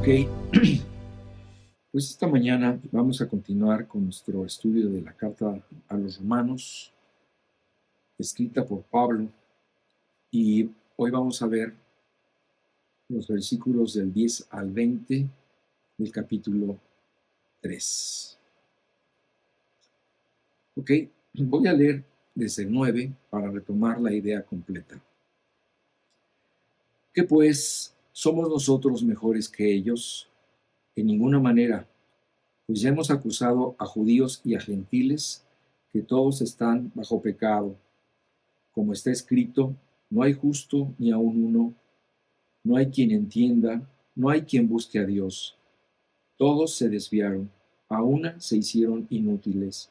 Ok, pues esta mañana vamos a continuar con nuestro estudio de la carta a los Romanos, escrita por Pablo, y hoy vamos a ver los versículos del 10 al 20 del capítulo 3. Ok, voy a leer desde el 9 para retomar la idea completa. ¿Qué pues somos nosotros mejores que ellos? En ninguna manera, pues ya hemos acusado a judíos y a gentiles que todos están bajo pecado. Como está escrito, no hay justo ni aun uno, no hay quien entienda, no hay quien busque a Dios. Todos se desviaron, a una se hicieron inútiles.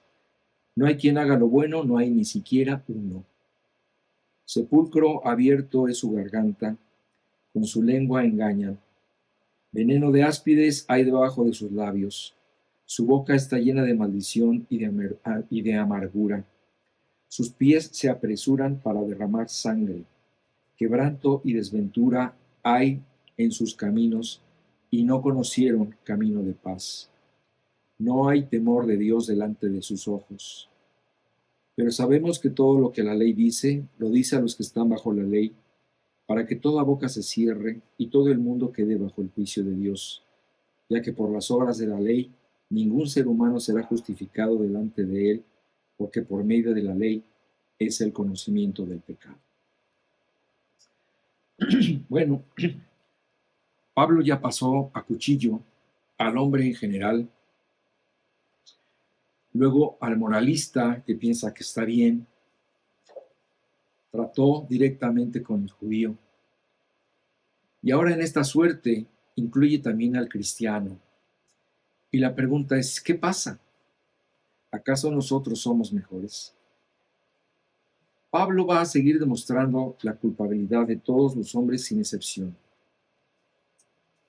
No hay quien haga lo bueno, no hay ni siquiera uno. Sepulcro abierto es su garganta, con su lengua engañan. Veneno de áspides hay debajo de sus labios. Su boca está llena de maldición y de amargura. Sus pies se apresuran para derramar sangre. Quebranto y desventura hay en sus caminos, y no conocieron camino de paz. No hay temor de Dios delante de sus ojos. Pero sabemos que todo lo que la ley dice, lo dice a los que están bajo la ley, para que toda boca se cierre y todo el mundo quede bajo el juicio de Dios, ya que por las obras de la ley ningún ser humano será justificado delante de él, porque por medio de la ley es el conocimiento del pecado. Bueno, Pablo ya pasó a cuchillo al hombre en general, luego al moralista que piensa que está bien, trató directamente con el judío, y ahora en esta suerte incluye también al cristiano. Y la pregunta es, ¿qué pasa? ¿Acaso nosotros somos mejores? Pablo va a seguir demostrando la culpabilidad de todos los hombres sin excepción.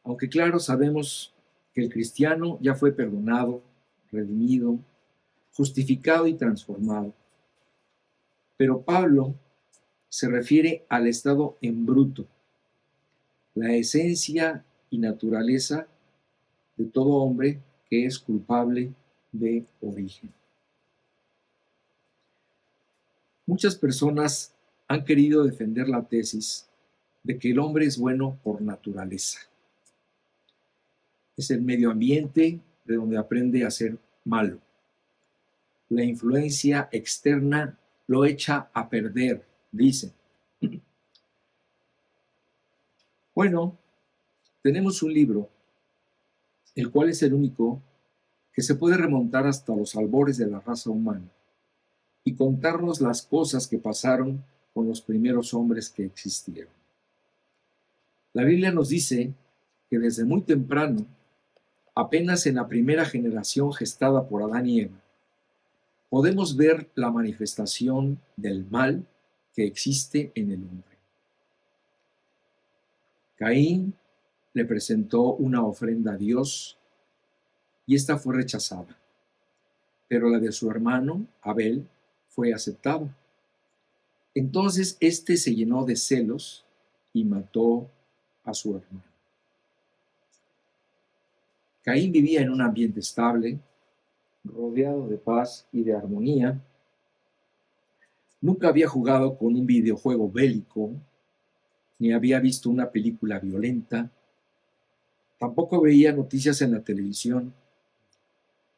Aunque claro, sabemos que el cristiano ya fue perdonado, redimido, justificado y transformado. Pero Pablo se refiere al estado en bruto, la esencia y naturaleza de todo hombre que es culpable de origen. Muchas personas han querido defender la tesis de que el hombre es bueno por naturaleza. Es el medio ambiente de donde aprende a ser malo. La influencia externa lo echa a perder, dicen. Bueno, tenemos un libro, el cual es el único que se puede remontar hasta los albores de la raza humana y contarnos las cosas que pasaron con los primeros hombres que existieron. La Biblia nos dice que desde muy temprano, apenas en la primera generación gestada por Adán y Eva, podemos ver la manifestación del mal que existe en el hombre. Caín le presentó una ofrenda a Dios y esta fue rechazada, pero la de su hermano, Abel, fue aceptada. Entonces éste se llenó de celos y mató a su hermano. Caín vivía en un ambiente estable, rodeado de paz y de armonía. Nunca había jugado con un videojuego bélico, ni había visto una película violenta. Tampoco veía noticias en la televisión.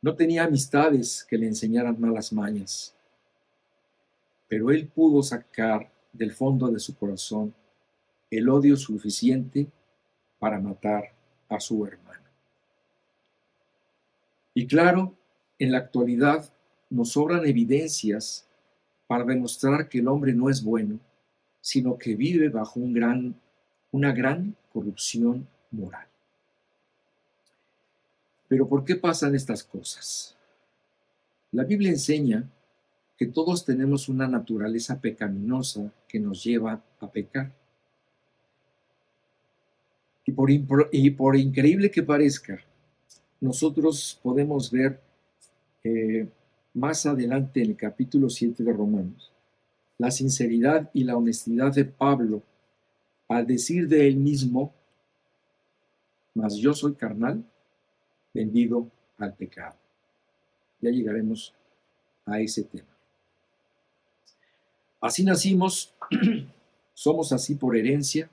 No tenía amistades que le enseñaran malas mañas. Pero él pudo sacar del fondo de su corazón el odio suficiente para matar a su hermano. Y claro, en la actualidad nos sobran evidencias para demostrar que el hombre no es bueno, sino que vive bajo una gran corrupción moral. Pero ¿por qué pasan estas cosas? La Biblia enseña que todos tenemos una naturaleza pecaminosa que nos lleva a pecar. Y por increíble que parezca, nosotros podemos ver más adelante en el capítulo 7 de Romanos la sinceridad y la honestidad de Pablo al decir de él mismo mas yo soy carnal, vendido al pecado. Ya llegaremos a ese tema. Así nacimos, somos así por herencia,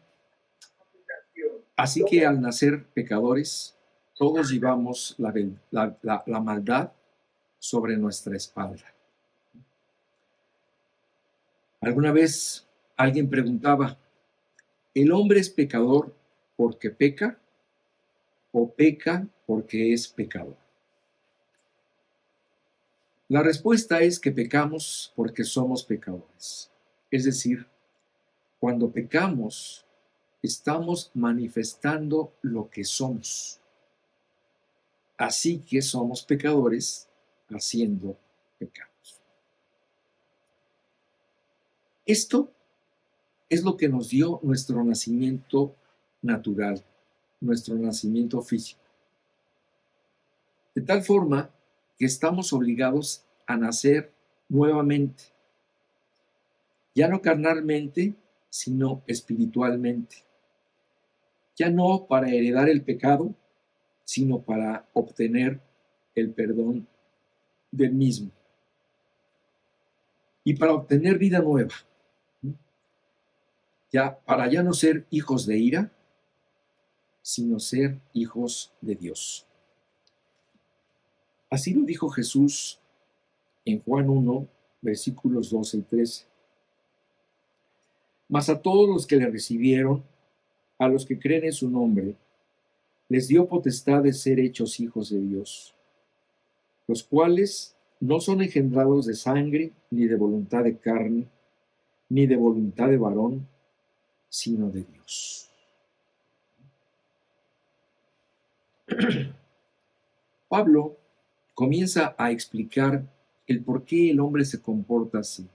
así que al nacer pecadores, todos llevamos la maldad sobre nuestra espalda. Alguna vez alguien preguntaba, ¿el hombre es pecador porque peca o peca porque es pecador? La respuesta es que pecamos porque somos pecadores. Es decir, cuando pecamos, estamos manifestando lo que somos. Así que somos pecadores haciendo pecados. Esto es lo que nos dio nuestro nacimiento natural, nuestro nacimiento físico. De tal forma que estamos obligados a nacer nuevamente, ya no carnalmente, sino espiritualmente. Ya no para heredar el pecado, sino para obtener el perdón del mismo. Y para obtener vida nueva. Para ya no ser hijos de ira, sino ser hijos de Dios. Así lo dijo Jesús en Juan 1, versículos 12 y 13. Mas a todos los que le recibieron, a los que creen en su nombre, les dio potestad de ser hechos hijos de Dios, los cuales no son engendrados de sangre, ni de voluntad de carne, ni de voluntad de varón, sino de Dios. Pablo comienza a explicar el por qué el hombre se comporta así.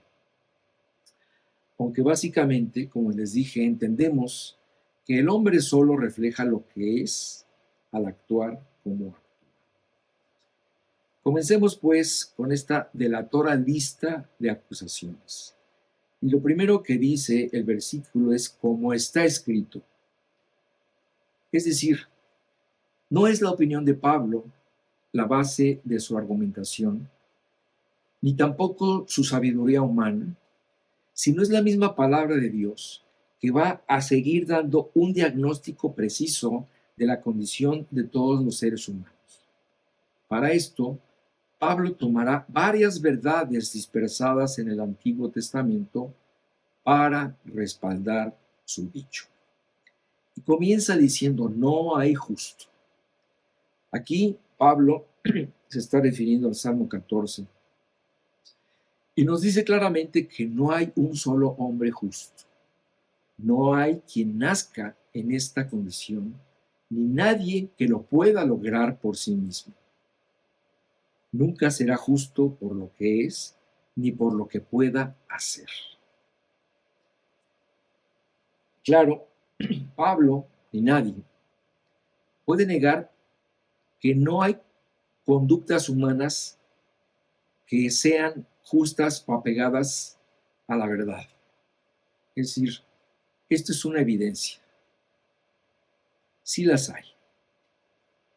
Aunque básicamente, como les dije, entendemos que el hombre solo refleja lo que es al actuar como actúa. Comencemos pues con esta delatora lista de acusaciones. Y lo primero que dice el versículo es como está escrito. Es decir, no es la opinión de Pablo la base de su argumentación, ni tampoco su sabiduría humana, sino es la misma palabra de Dios que va a seguir dando un diagnóstico preciso de la condición de todos los seres humanos. Para esto, Pablo tomará varias verdades dispersadas en el Antiguo Testamento para respaldar su dicho. Y comienza diciendo, no hay justo. Aquí Pablo se está refiriendo al Salmo 14 y nos dice claramente que no hay un solo hombre justo. No hay quien nazca en esta condición, ni nadie que lo pueda lograr por sí mismo. Nunca será justo por lo que es, ni por lo que pueda hacer. Claro, Pablo ni nadie puede negar que no hay conductas humanas que sean justas o apegadas a la verdad. Es decir, esto es una evidencia. Sí las hay.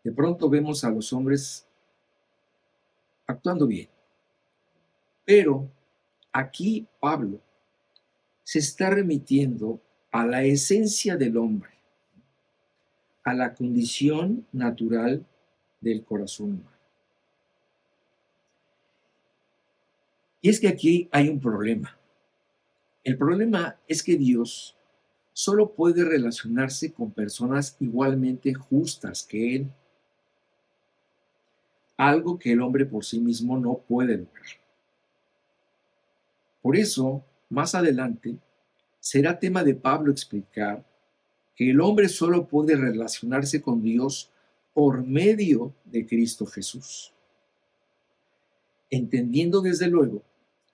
De pronto vemos a los hombres actuando bien. Pero aquí Pablo se está remitiendo a la esencia del hombre, a la condición natural del corazón humano. Y es que aquí hay un problema. El problema es que Dios solo puede relacionarse con personas igualmente justas que Él, algo que el hombre por sí mismo no puede lograr. Por eso, más adelante, será tema de Pablo explicar que el hombre solo puede relacionarse con Dios por medio de Cristo Jesús, entendiendo desde luego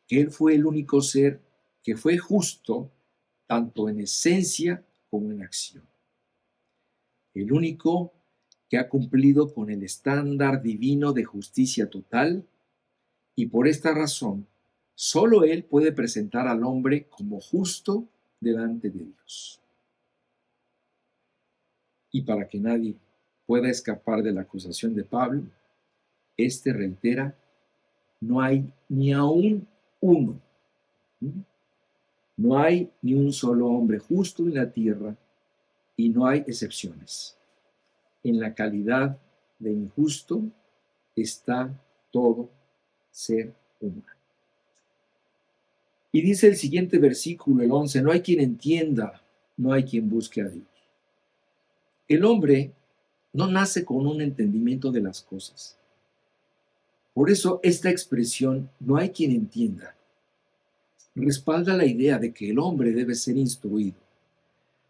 que Él fue el único ser que fue justo tanto en esencia como en acción. El único que ha cumplido con el estándar divino de justicia total y por esta razón solo Él puede presentar al hombre como justo delante de Dios. Y para que nadie pueda escapar de la acusación de Pablo, este reitera: no hay ni aún uno. No hay ni un solo hombre justo en la tierra, y no hay excepciones. En la calidad de injusto está todo ser humano. Y dice el siguiente versículo, el 11: no hay quien entienda, no hay quien busque a Dios. El hombre no nace con un entendimiento de las cosas. Por eso esta expresión, no hay quien entienda, respalda la idea de que el hombre debe ser instruido,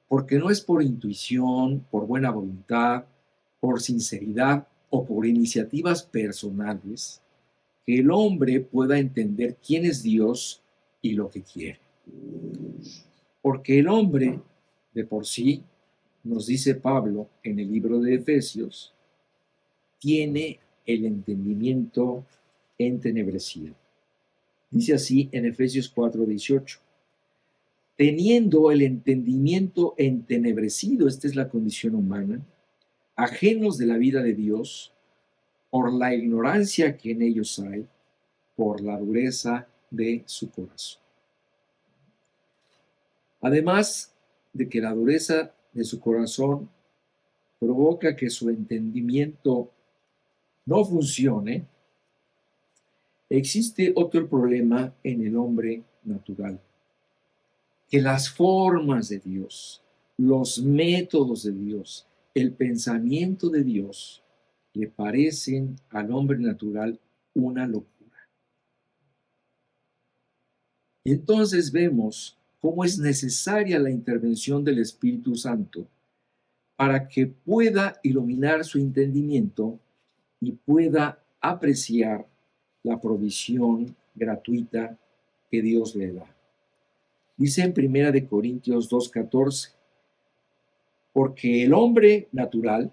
porque no es por intuición, por buena voluntad, por sinceridad o por iniciativas personales que el hombre pueda entender quién es Dios y lo que quiere. Porque el hombre, de por sí, nos dice Pablo en el libro de Efesios, tiene el entendimiento entenebrecido. Dice así en Efesios 4:18: teniendo el entendimiento entenebrecido, esta es la condición humana, ajenos de la vida de Dios, por la ignorancia que en ellos hay, por la dureza de su corazón. Además de que la dureza de su corazón provoca que su entendimiento no funcione, existe otro problema en el hombre natural: que las formas de Dios, los métodos de Dios, el pensamiento de Dios le parecen al hombre natural una locura. Y entonces vemos cómo es necesaria la intervención del Espíritu Santo para que pueda iluminar su entendimiento y pueda apreciar la provisión gratuita que Dios le da. Dice en 1 Corintios 2:14: porque el hombre natural,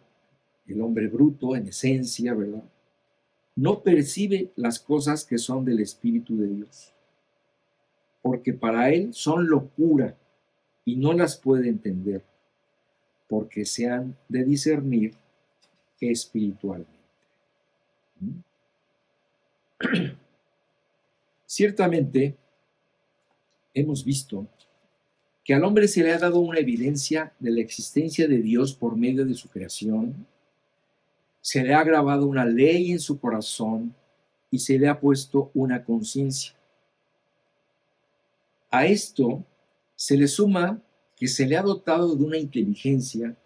el hombre bruto en esencia, ¿verdad?, no percibe las cosas que son del Espíritu de Dios, porque para él son locura y no las puede entender, porque se han de discernir espiritualmente. Ciertamente, hemos visto que al hombre se le ha dado una evidencia de la existencia de Dios por medio de su creación, se le ha grabado una ley en su corazón y se le ha puesto una conciencia. A esto se le suma que se le ha dotado de una inteligencia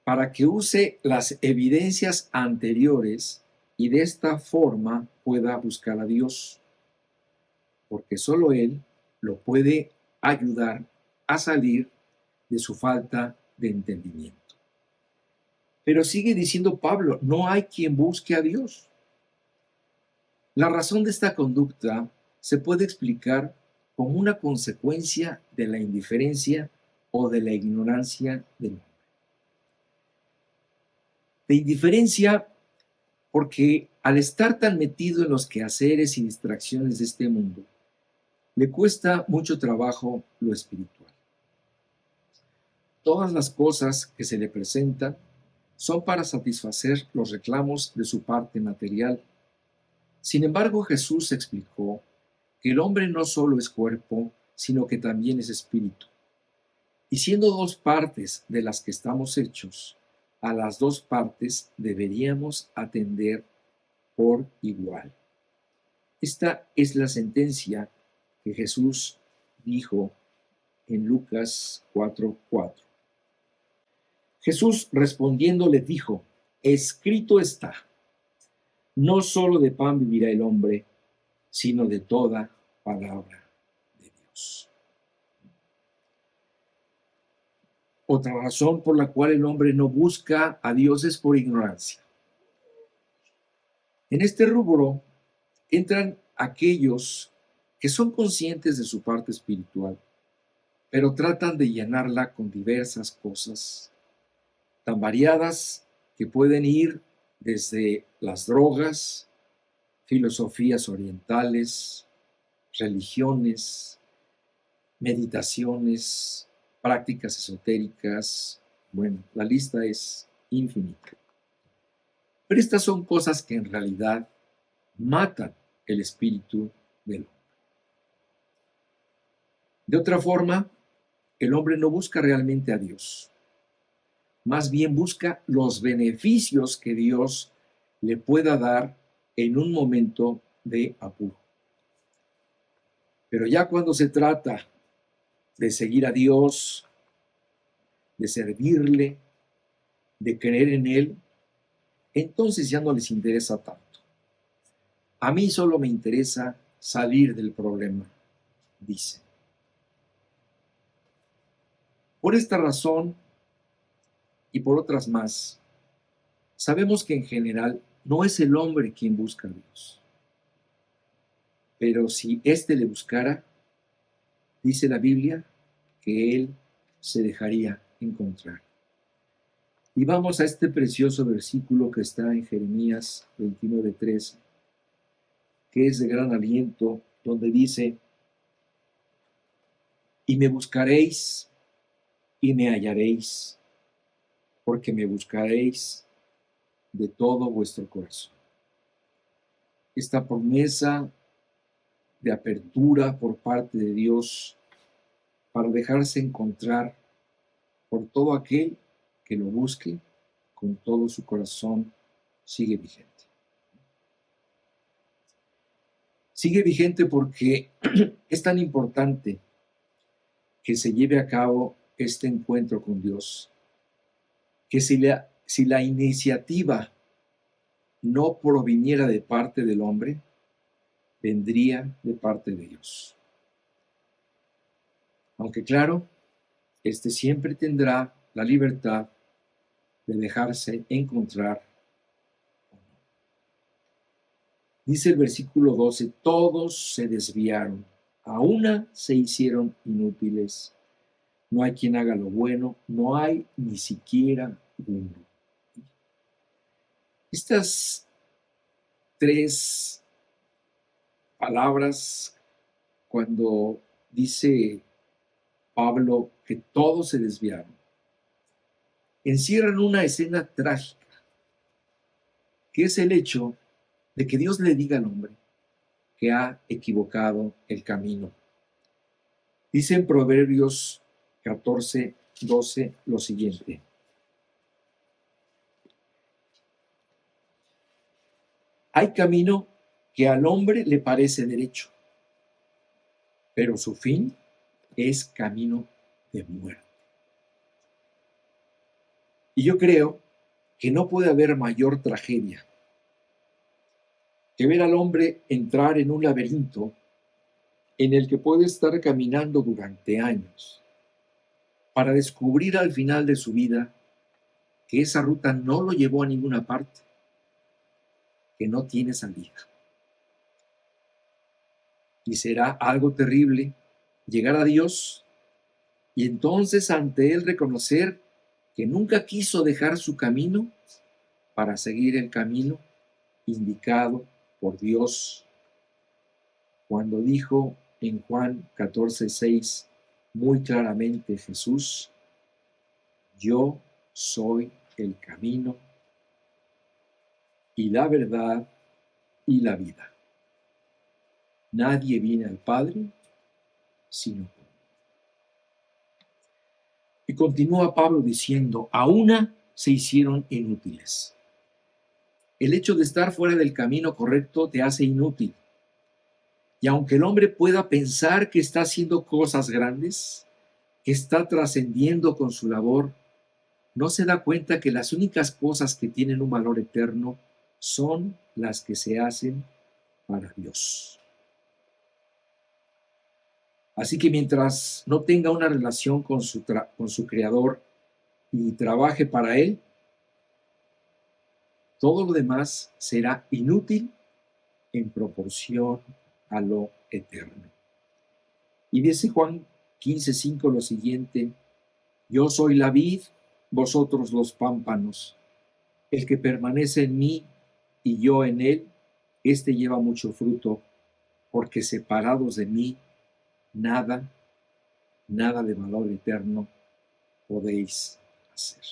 para que use las evidencias anteriores y de esta forma pueda buscar a Dios, porque solo Él lo puede ayudar a salir de su falta de entendimiento. Pero sigue diciendo Pablo, no hay quien busque a Dios. La razón de esta conducta se puede explicar como una consecuencia de la indiferencia o de la ignorancia del hombre. De indiferencia porque al estar tan metido en los quehaceres y distracciones de este mundo, le cuesta mucho trabajo lo espiritual. Todas las cosas que se le presentan son para satisfacer los reclamos de su parte material. Sin embargo, Jesús explicó que el hombre no solo es cuerpo, sino que también es espíritu. Y siendo dos partes de las que estamos hechos, a las dos partes deberíamos atender por igual. Esta es la sentencia que Jesús dijo en Lucas 4:4. Jesús respondiendo le dijo: escrito está, no solo de pan vivirá el hombre, sino de toda palabra de Dios. Otra razón por la cual el hombre no busca a Dios es por ignorancia. En este rubro entran aquellos que son conscientes de su parte espiritual, pero tratan de llenarla con diversas cosas tan variadas que pueden ir desde las drogas, filosofías orientales, religiones, meditaciones, prácticas esotéricas. Bueno, la lista es infinita. Pero estas son cosas que en realidad matan el espíritu del hombre. De otra forma, el hombre no busca realmente a Dios. Más bien busca los beneficios que Dios le pueda dar en un momento de apuro. Pero ya cuando se trata de seguir a Dios, de servirle, de creer en Él, entonces ya no les interesa tanto. A mí solo me interesa salir del problema, dice. Por esta razón y por otras más, sabemos que en general no es el hombre quien busca a Dios. Pero si éste le buscara, dice la Biblia que él se dejaría encontrar. Y vamos a este precioso versículo que está en Jeremías 29:13, que es de gran aliento, donde dice: y me buscaréis y me hallaréis, porque me buscaréis de todo vuestro corazón. Esta promesa de apertura por parte de Dios para dejarse encontrar por todo aquel que lo busque con todo su corazón sigue vigente. Sigue vigente porque es tan importante que se lleve a cabo este encuentro con Dios, que si la iniciativa no proviniera de parte del hombre, vendría de parte de Dios. Aunque claro, este siempre tendrá la libertad de dejarse encontrar. Dice el versículo 12: todos se desviaron, a una se hicieron inútiles. No hay quien haga lo bueno, no hay ni siquiera uno. Estas tres palabras, cuando dice Pablo que todos se desviaron, encierran una escena trágica, que es el hecho de que Dios le diga al hombre que ha equivocado el camino. Dice en Proverbios 14:12 lo siguiente: hay camino que al hombre le parece derecho, pero su fin es camino de muerte. Y yo creo que no puede haber mayor tragedia que ver al hombre entrar en un laberinto en el que puede estar caminando durante años para descubrir al final de su vida que esa ruta no lo llevó a ninguna parte, que no tiene salida. Y será algo terrible llegar a Dios y entonces ante Él reconocer que nunca quiso dejar su camino para seguir el camino indicado por Dios, cuando dijo en Juan 14:6 muy claramente Jesús: yo soy el camino y la verdad y la vida. Nadie viene al Padre sino por mí. Y continúa Pablo diciendo: a una se hicieron inútiles. El hecho de estar fuera del camino correcto te hace inútil. Y aunque el hombre pueda pensar que está haciendo cosas grandes, que está trascendiendo con su labor, no se da cuenta que las únicas cosas que tienen un valor eterno son las que se hacen para Dios. Así que mientras no tenga una relación con su Creador y trabaje para Él, todo lo demás será inútil en proporción a lo eterno. Y dice Juan 15:5 lo siguiente: yo soy la vid, vosotros los pámpanos. El que permanece en mí y yo en él, éste lleva mucho fruto, porque separados de mí, nada, nada de valor eterno podéis hacer.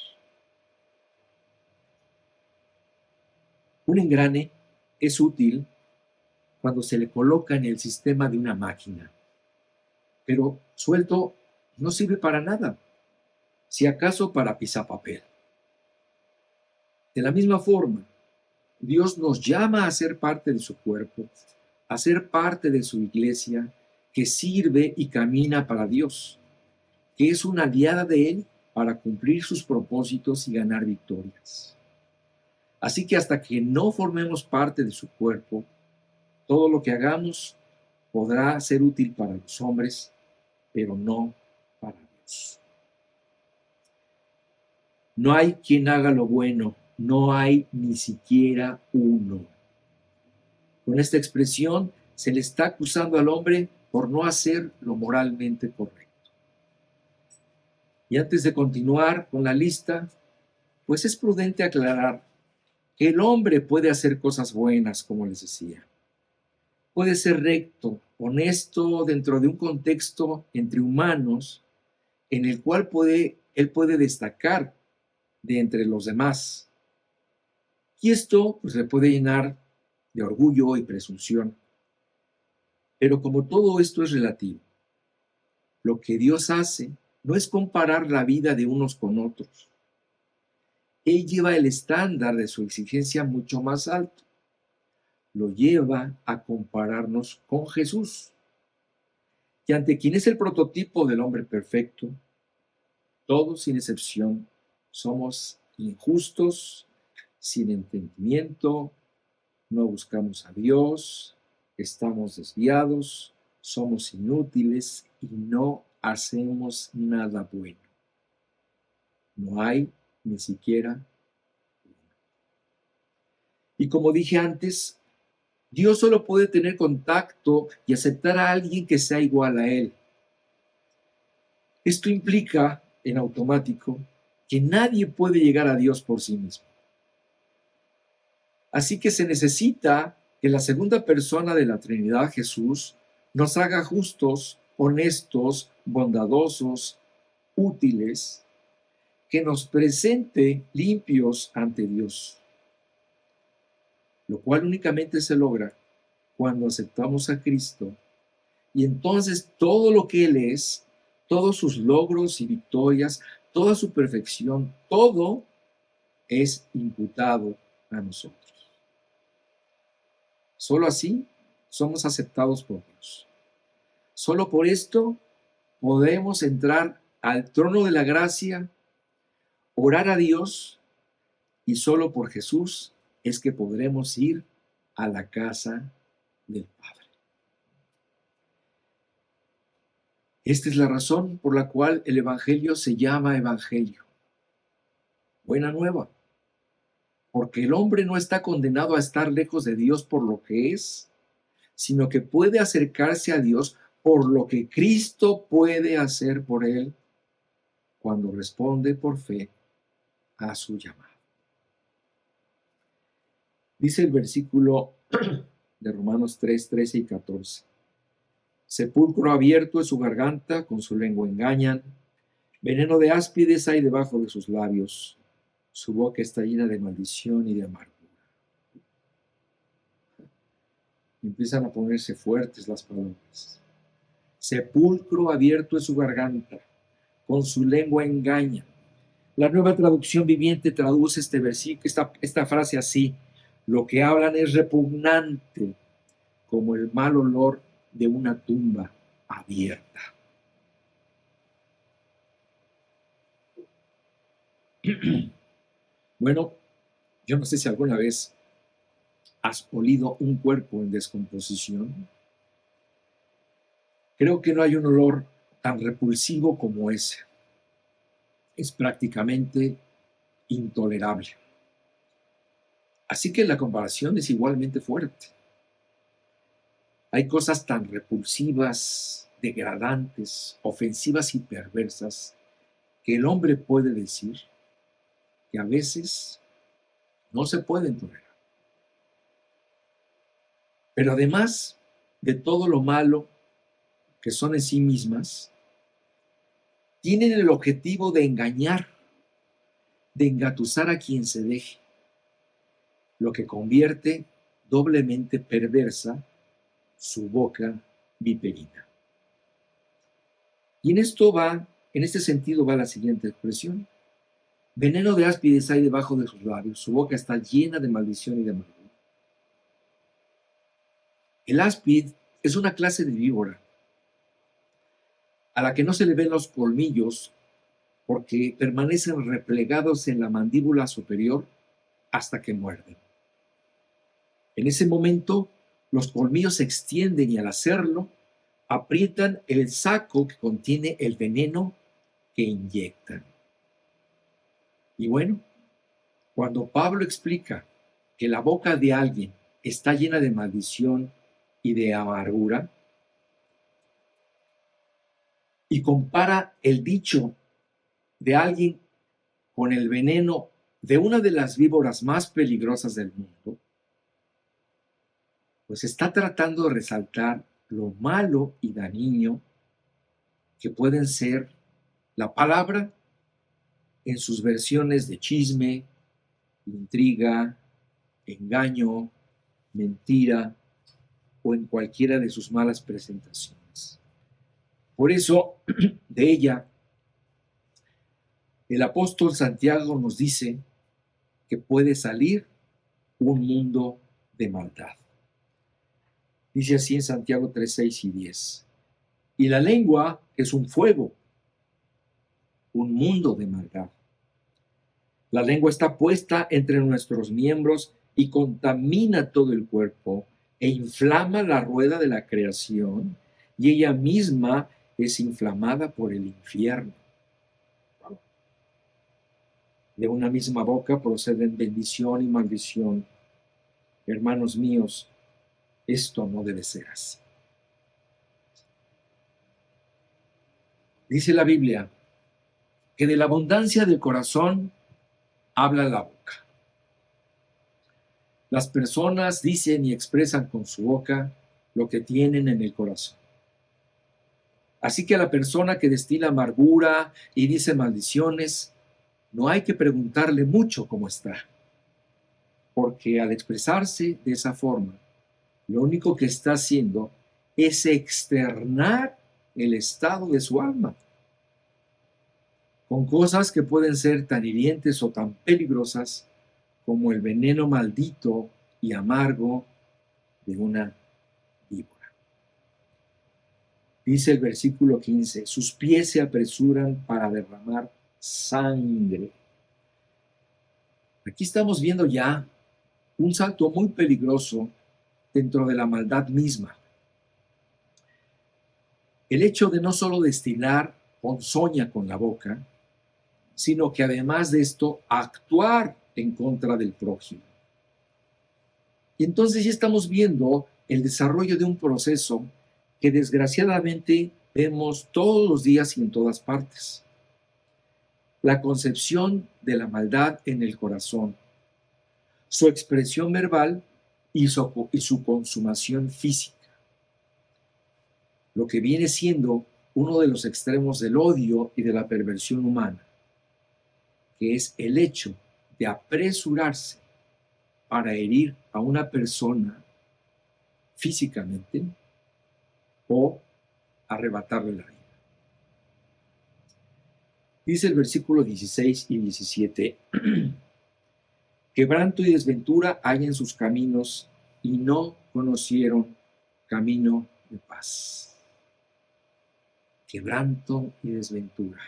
Un engrane es útil cuando se le coloca en el sistema de una máquina, pero suelto no sirve para nada, si acaso para pisapapel. De la misma forma, Dios nos llama a ser parte de su cuerpo, a ser parte de su iglesia, que sirve y camina para Dios, que es una aliada de Él para cumplir sus propósitos y ganar victorias. Así que hasta que no formemos parte de su cuerpo, todo lo que hagamos podrá ser útil para los hombres, pero no para Dios. No hay quien haga lo bueno, no hay ni siquiera uno. Con esta expresión se le está acusando al hombre por no hacer lo moralmente correcto. Y antes de continuar con la lista, pues es prudente aclarar que el hombre puede hacer cosas buenas, como les decía. Puede ser recto, honesto dentro de un contexto entre humanos en el cual él puede destacar de entre los demás. Y esto pues, le puede llenar de orgullo y presunción. Pero como todo esto es relativo, lo que Dios hace no es comparar la vida de unos con otros. Él lleva el estándar de su exigencia mucho más alto. Lo lleva a compararnos con Jesús, que ante quien es el prototipo del hombre perfecto, todos sin excepción somos injustos, sin entendimiento, no buscamos a Dios, estamos desviados, somos inútiles y no hacemos nada bueno. No hay ni siquiera uno. Y como dije antes, Dios solo puede tener contacto y aceptar a alguien que sea igual a Él. Esto implica, en automático, que nadie puede llegar a Dios por sí mismo. Así que se necesita que la segunda persona de la Trinidad, Jesús, nos haga justos, honestos, bondadosos, útiles, que nos presente limpios ante Dios, lo cual únicamente se logra cuando aceptamos a Cristo y entonces todo lo que Él es, todos sus logros y victorias, toda su perfección, todo es imputado a nosotros. Solo así somos aceptados por Dios. Solo por esto podemos entrar al trono de la gracia, orar a Dios y solo por Jesús es que podremos ir a la casa del Padre. Esta es la razón por la cual el Evangelio se llama Evangelio. Buena nueva. Porque el hombre no está condenado a estar lejos de Dios por lo que es, sino que puede acercarse a Dios por lo que Cristo puede hacer por él cuando responde por fe a su llamado. Dice el versículo de Romanos 3, 13 y 14. Sepulcro abierto es su garganta, con su lengua engañan, veneno de áspides hay debajo de sus labios, su boca está llena de maldición y de amargura. Empiezan a ponerse fuertes las palabras. Sepulcro abierto es su garganta, con su lengua engaña. La Nueva Traducción Viviente traduce este versículo, esta frase así: lo que hablan es repugnante, como el mal olor de una tumba abierta. Bueno, yo no sé si alguna vez has olido un cuerpo en descomposición. Creo que no hay un olor tan repulsivo como ese. Es prácticamente intolerable. Así que la comparación es igualmente fuerte. Hay cosas tan repulsivas, degradantes, ofensivas y perversas que el hombre puede decir que a veces no se pueden tolerar. Pero además de todo lo malo que son en sí mismas, tienen el objetivo de engañar, de engatusar a quien se deje. lo que convierte doblemente perversa su boca viperina. Y en este sentido va la siguiente expresión. Veneno de áspides hay debajo de sus labios, su boca está llena de maldición y de amargura. El áspid es una clase de víbora a la que no se le ven los colmillos porque permanecen replegados en la mandíbula superior hasta que muerden. En ese momento, los colmillos se extienden y al hacerlo, aprietan el saco que contiene el veneno que inyectan. Y bueno, cuando Pablo explica que la boca de alguien está llena de maldición y de amargura, y compara el dicho de alguien con el veneno de una de las víboras más peligrosas del mundo, pues está tratando de resaltar lo malo y dañino que pueden ser la palabra en sus versiones de chisme, intriga, engaño, mentira o en cualquiera de sus malas presentaciones. Por eso, de ella, el apóstol Santiago nos dice que puede salir un mundo de maldad. Dice así en Santiago 3, 6 y 10. Y la lengua es un fuego, un mundo de maldad. La lengua está puesta entre nuestros miembros y contamina todo el cuerpo e inflama la rueda de la creación y ella misma es inflamada por el infierno. De una misma boca proceden bendición y maldición. Hermanos míos, esto no debe ser así. Dice la Biblia que de la abundancia del corazón habla la boca. Las personas dicen y expresan con su boca lo que tienen en el corazón. Así que a la persona que destila amargura y dice maldiciones, no hay que preguntarle mucho cómo está, porque al expresarse de esa forma, lo único que está haciendo es externar el estado de su alma, con cosas que pueden ser tan hirientes o tan peligrosas como el veneno maldito y amargo de una víbora. Dice el versículo 15, sus pies se apresuran para derramar sangre. Aquí estamos viendo ya un salto muy peligroso dentro de la maldad misma. El hecho de no solo destilar ponzoña con la boca, sino que además de esto, actuar en contra del prójimo. Y entonces ya estamos viendo el desarrollo de un proceso que desgraciadamente vemos todos los días y en todas partes. La concepción de la maldad en el corazón, su expresión verbal y su consumación física. Lo que viene siendo uno de los extremos del odio y de la perversión humana, que es el hecho de apresurarse para herir a una persona físicamente o arrebatarle la vida. Dice el versículo 16 y 17, quebranto y desventura hay en sus caminos y no conocieron camino de paz. Quebranto y desventura.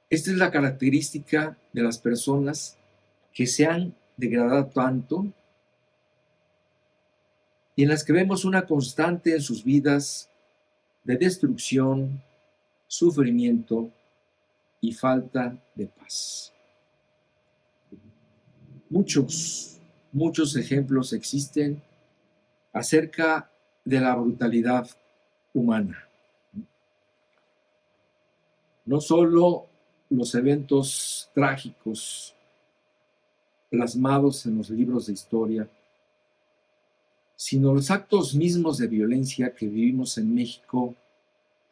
Esta es la característica de las personas que se han degradado tanto y en las que vemos una constante en sus vidas de destrucción, sufrimiento y falta de paz. Muchos ejemplos existen acerca de la brutalidad humana. No solo los eventos trágicos plasmados en los libros de historia, sino los actos mismos de violencia que vivimos en México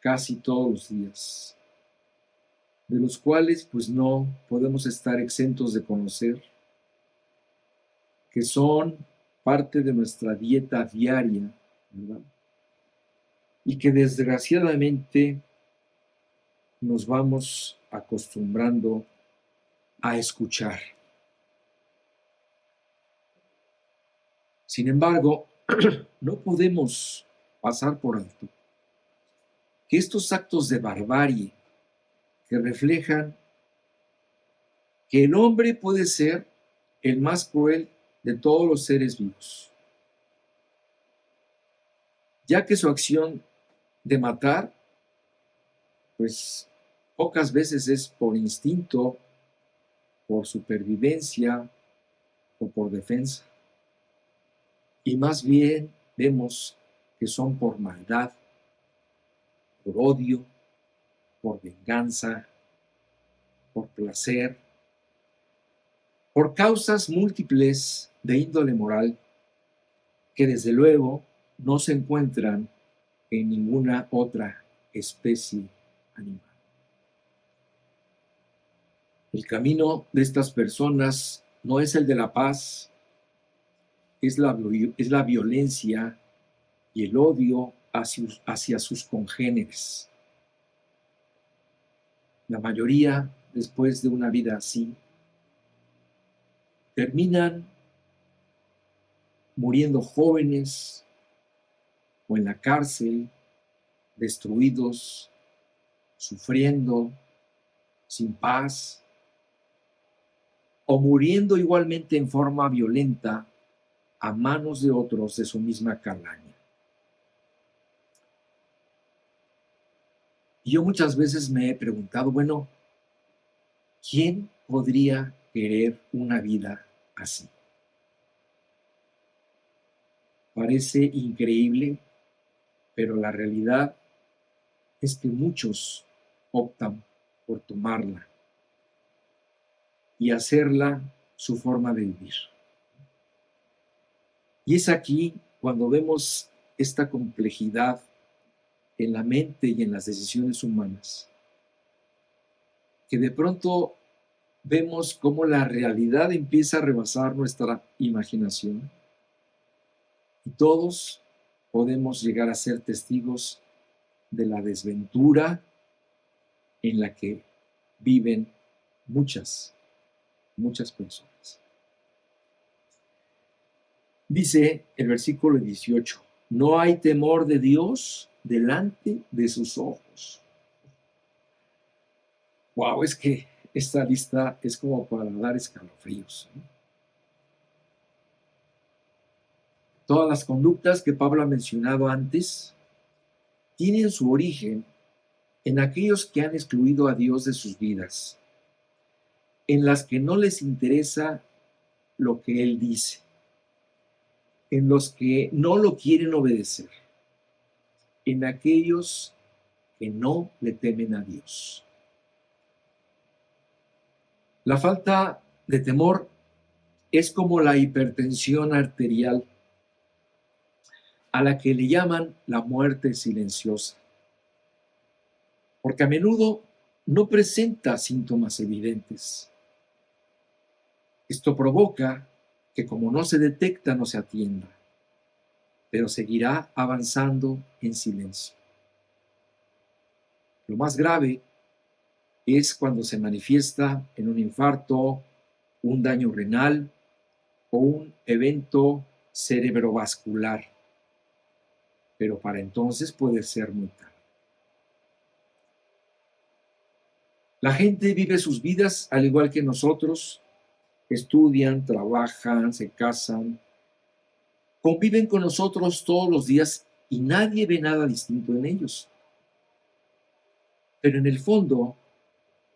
casi todos los días, de los cuales pues no podemos estar exentos de conocer que son parte de nuestra dieta diaria, ¿verdad? Y que desgraciadamente nos vamos acostumbrando a escuchar. Sin embargo, no podemos pasar por alto que estos actos de barbarie que reflejan que el hombre puede ser el más cruel de todos los seres vivos, ya que su acción de matar, pues pocas veces es por instinto, por supervivencia o por defensa, y más bien vemos que son por maldad, por odio, por venganza, por placer, por causas múltiples de índole moral que desde luego no se encuentran en ninguna otra especie animal. El camino de estas personas no es el de la paz, es la violencia y el odio hacia sus congéneres. La mayoría, después de una vida así, terminan muriendo jóvenes o en la cárcel, destruidos, sufriendo, sin paz, o muriendo igualmente en forma violenta a manos de otros de su misma calaña. Y yo muchas veces me he preguntado, bueno, ¿quién podría querer una vida así? Parece increíble, pero la realidad es que muchos optan por tomarla y hacerla su forma de vivir. Y es aquí cuando vemos esta complejidad en la mente y en las decisiones humanas, que de pronto vemos cómo la realidad empieza a rebasar nuestra imaginación y todos podemos llegar a ser testigos de la desventura en la que viven muchas personas. Dice el versículo 18, no hay temor de Dios delante de sus ojos. Wow, es que esta lista es como para dar escalofríos, ¿no? Todas las conductas que Pablo ha mencionado antes tienen su origen en aquellos que han excluido a Dios de sus vidas, en las que no les interesa lo que Él dice, en los que no lo quieren obedecer, en aquellos que no le temen a Dios. La falta de temor es como la hipertensión arterial, a la que le llaman la muerte silenciosa, porque a menudo no presenta síntomas evidentes. Esto provoca que como no se detecta, no se atienda, pero seguirá avanzando en silencio. Lo más grave es cuando se manifiesta en un infarto, un daño renal o un evento cerebrovascular, pero para entonces puede ser muy tarde. La gente vive sus vidas al igual que nosotros, estudian, trabajan, se casan, conviven con nosotros todos los días y nadie ve nada distinto en ellos. Pero en el fondo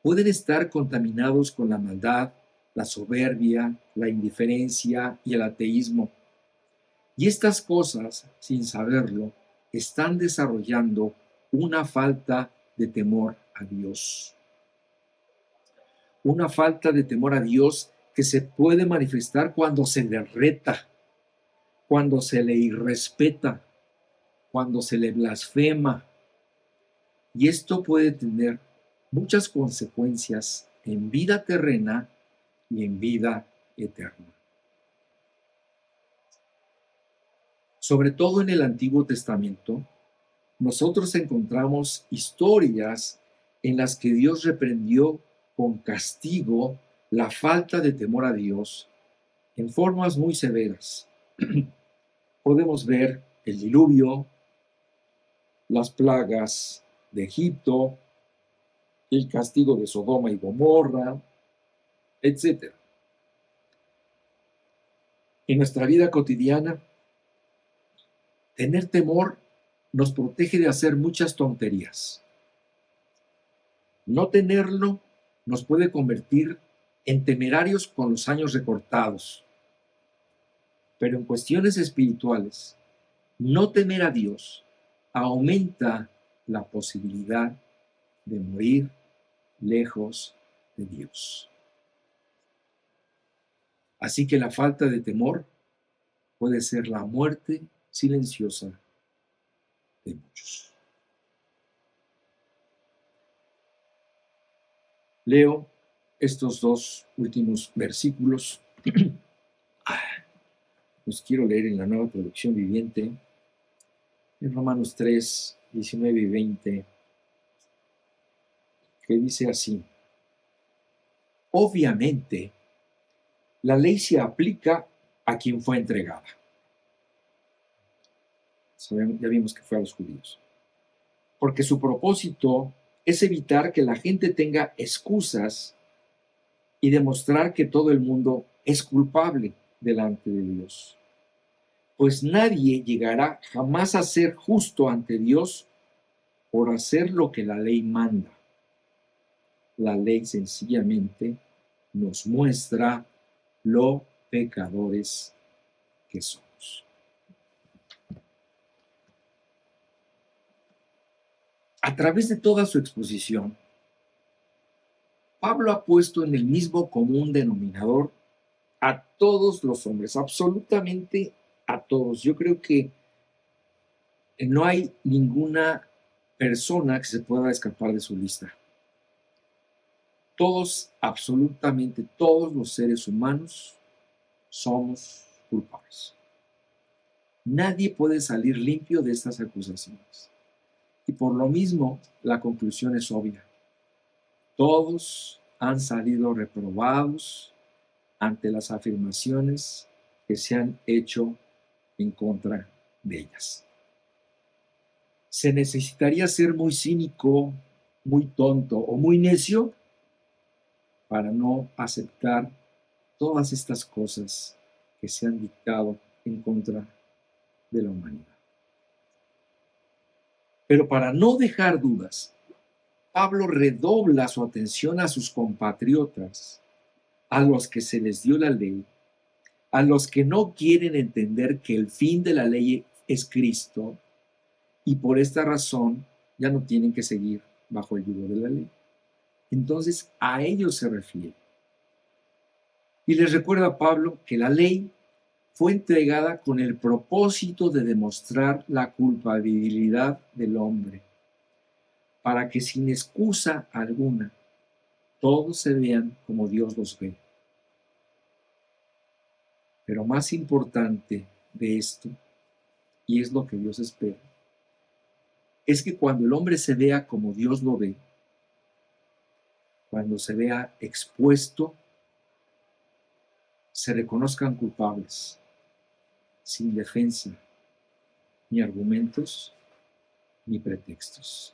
pueden estar contaminados con la maldad, la soberbia, la indiferencia y el ateísmo. Y estas cosas, sin saberlo, están desarrollando una falta de temor a Dios. Una falta de temor a Dios que se puede manifestar cuando se le reta, cuando se le irrespeta, cuando se le blasfema. Y esto puede tener muchas consecuencias en vida terrena y en vida eterna. Sobre todo en el Antiguo Testamento, nosotros encontramos historias en las que Dios reprendió con castigo la falta de temor a Dios en formas muy severas. Podemos ver el diluvio, las plagas de Egipto, el castigo de Sodoma y Gomorra, etc. En nuestra vida cotidiana, tener temor nos protege de hacer muchas tonterías. No tenerlo nos puede convertir en temerarios con los años recortados. Pero en cuestiones espirituales, no temer a Dios aumenta la posibilidad de morir lejos de Dios. Así que la falta de temor puede ser la muerte silenciosa de muchos. Leo estos dos últimos versículos. Los quiero leer en la Nueva Traducción Viviente, en Romanos 3, 19 y 20, que dice así: obviamente, la ley se aplica a quien fue entregada. Ya vimos que fue a los judíos. Porque su propósito es evitar que la gente tenga excusas y demostrar que todo el mundo es culpable delante de Dios. Pues nadie llegará jamás a ser justo ante Dios por hacer lo que la ley manda. La ley sencillamente nos muestra lo pecadores que somos. A través de toda su exposición, Pablo ha puesto en el mismo común denominador a todos los hombres, absolutamente a todos. Yo creo que no hay ninguna persona que se pueda escapar de su lista. Todos, absolutamente todos los seres humanos somos culpables. Nadie puede salir limpio de estas acusaciones. Y por lo mismo, la conclusión es obvia. Todos han salido reprobados ante las afirmaciones que se han hecho en contra de ellas. Se necesitaría ser muy cínico, muy tonto o muy necio para no aceptar todas estas cosas que se han dictado en contra de la humanidad. Pero para no dejar dudas, Pablo redobla su atención a sus compatriotas, a los que se les dio la ley, a los que no quieren entender que el fin de la ley es Cristo y por esta razón ya no tienen que seguir bajo el yugo de la ley. Entonces a ellos se refiere. Y les recuerda a Pablo que la ley fue entregada con el propósito de demostrar la culpabilidad del hombre, para que sin excusa alguna todos se vean como Dios los ve. Pero más importante de esto, y es lo que Dios espera, es que cuando el hombre se vea como Dios lo ve, cuando se vea expuesto, se reconozcan culpables, sin defensa, ni argumentos, ni pretextos.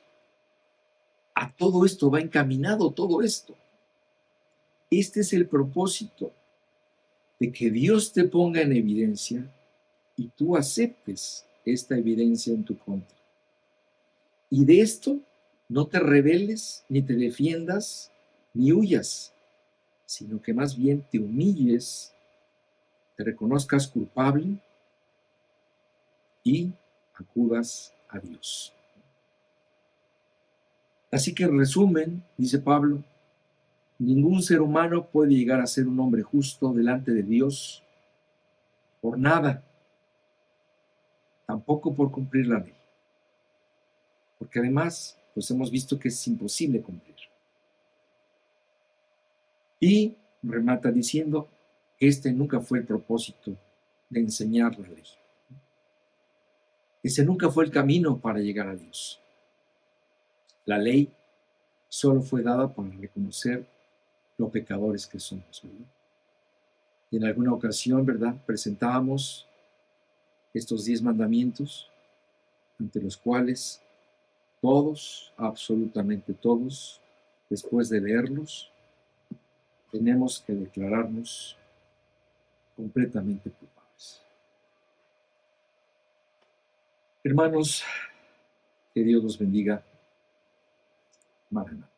A todo esto va encaminado todo esto. Este es el propósito, de que Dios te ponga en evidencia y tú aceptes esta evidencia en tu contra. Y de esto no te rebeles, ni te defiendas, ni huyas, sino que más bien te humilles, te reconozcas culpable y acudas a Dios. Así que en resumen, dice Pablo, ningún ser humano puede llegar a ser un hombre justo delante de Dios por nada, tampoco por cumplir la ley. Porque además, pues hemos visto que es imposible cumplir. Y remata diciendo que este nunca fue el propósito de enseñar la ley. Ese nunca fue el camino para llegar a Dios. La ley solo fue dada para reconocer lo pecadores que somos, ¿verdad? Y en alguna ocasión, ¿verdad? Presentábamos estos 10 mandamientos ante los cuales todos, absolutamente todos, después de leerlos, tenemos que declararnos completamente culpables. Hermanos, que Dios los bendiga. Maranatha.